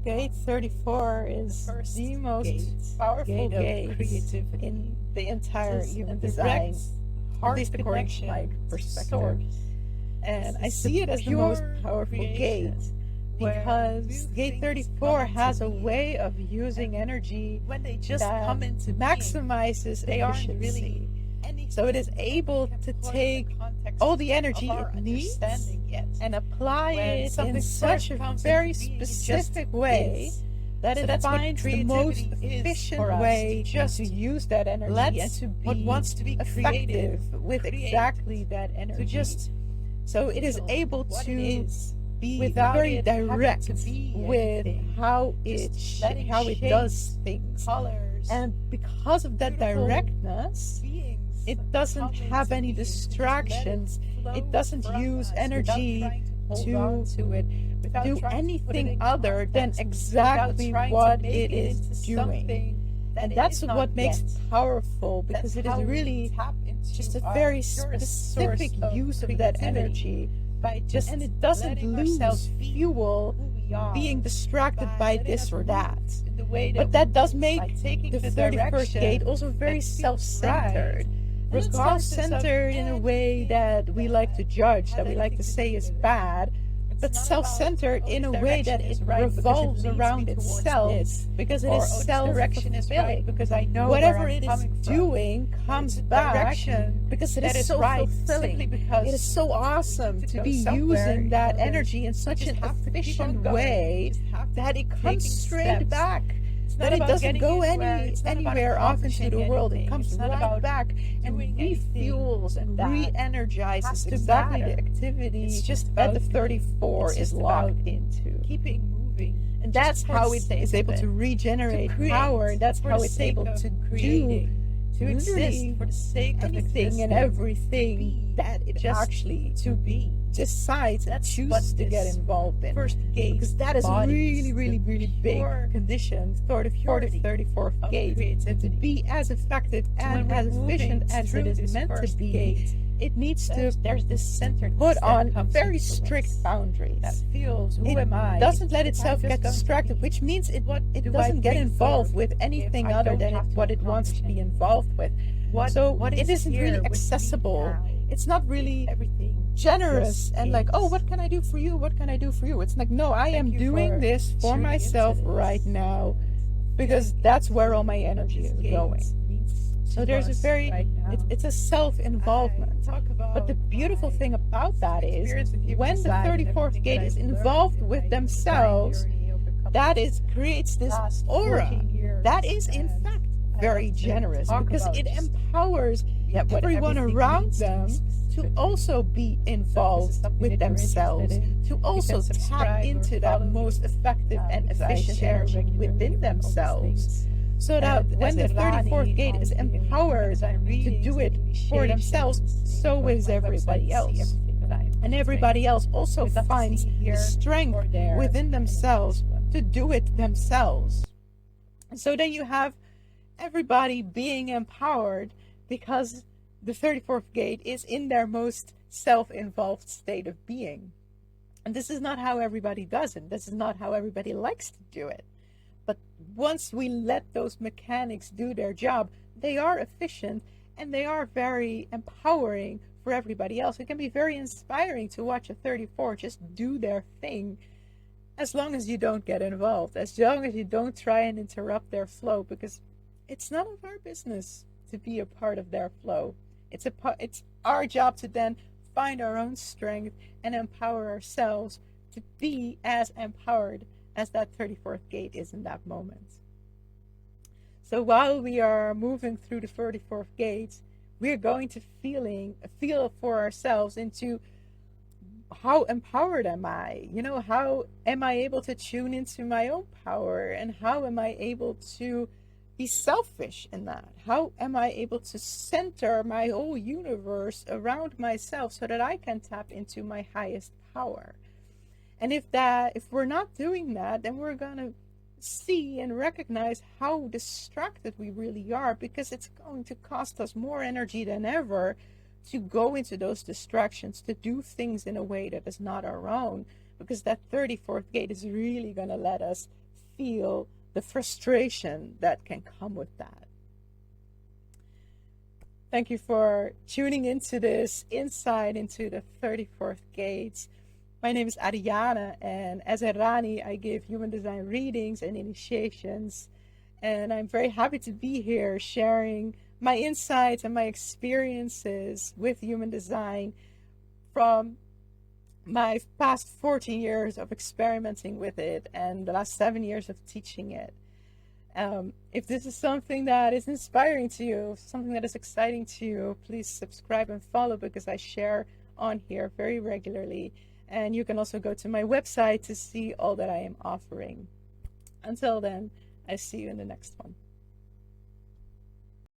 Gate 34 is the most powerful gate in the entire human design, at least according to my perspective. And I see it as the most powerful gate because Gate 34 has a way of using energy when they just that come into maximizes efficiency. So it is able to take all the energy it needs and apply it in such a very specific way that it finds the most efficient way to use that energy and to be what wants to be effective creative, with exactly that energy. So it is able to be very direct with how it does things. And because of that directness, it doesn't have any distractions. It doesn't use energy to do anything other than exactly what it is doing. And that's what makes it powerful, because it is really just a very specific use of that energy. And it doesn't lose fuel being distracted by this or that. But that does make the 31st gate also very self-centered. Self-centered in a way that we like to judge, that we like to say is bad, but self-centered in a way that it revolves around itself, because it is self-fulfilling. Because I know whatever it is doing comes back because it is so fulfilling. It is so awesome to be using that energy in such an efficient way that it comes straight back. That it doesn't go anywhere off into the world. It comes right back and refuels and re-energizes exactly the activity that the 34 is locked into. Keeping moving. And that's how it is able to regenerate power. That's how it's able to do, to exist for the sake of anything and everything that it actually to be decides and chooses to get involved in. First gate, because that is really, really, really big condition for the 34th gate. And to be as effective and as efficient as it is meant to be, it needs to there's this center put on very strict boundaries. That feels, who am I? It doesn't let itself get distracted, which means it doesn't get involved with anything other than what it wants to be involved with. So it isn't really accessible. It's not really generous and like, oh, what can I do for you? What can I do for you? It's like, no, I am doing this for myself right now because that's where all my energy is going. So there's a very, it's a self-involvement. But the beautiful thing about that is when the 34th gate is involved with themselves, that creates this aura that is in fact very generous, because it empowers everyone around them to also be involved with themselves, to also tap into that most effective and efficient energy within themselves. So that when the 34th gate is empowered to do it for themselves, so is everybody else. And everybody else also finds the strength within themselves to do it themselves. So then you have everybody being empowered because the 34th gate is in their most self-involved state of being. And this is not how everybody does it. This is not how everybody likes to do it. But once we let those mechanics do their job, they are efficient and they are very empowering for everybody else. It can be very inspiring to watch a 34 just do their thing, as long as you don't get involved, as long as you don't try and interrupt their flow, because it's none of our business to be a part of their flow. It's our job to then find our own strength and empower ourselves to be as empowered as that 34th gate is in that moment. So while we are moving through the 34th gate, we're going to feel for ourselves into how empowered am I? How am I able to tune into my own power, and how am I able to be selfish in that? How am I able to center my whole universe around myself so that I can tap into my highest power? And if we're not doing that, then we're gonna see and recognize how distracted we really are, because it's going to cost us more energy than ever to go into those distractions, to do things in a way that is not our own, because that 34th gate is really going to let us feel the frustration that can come with that. Thank you for tuning into this insight into the 34th gate. My name is Ariane, and as Eraani, I give human design readings and initiations. And I'm very happy to be here sharing my insights and my experiences with human design from my past 14 years of experimenting with it and the last 7 years of teaching it. If this is something that is inspiring to you, something that is exciting to you, please subscribe and follow, because I share on here very regularly. And you can also go to my website to see all that I am offering. Until then, I see you in the next one.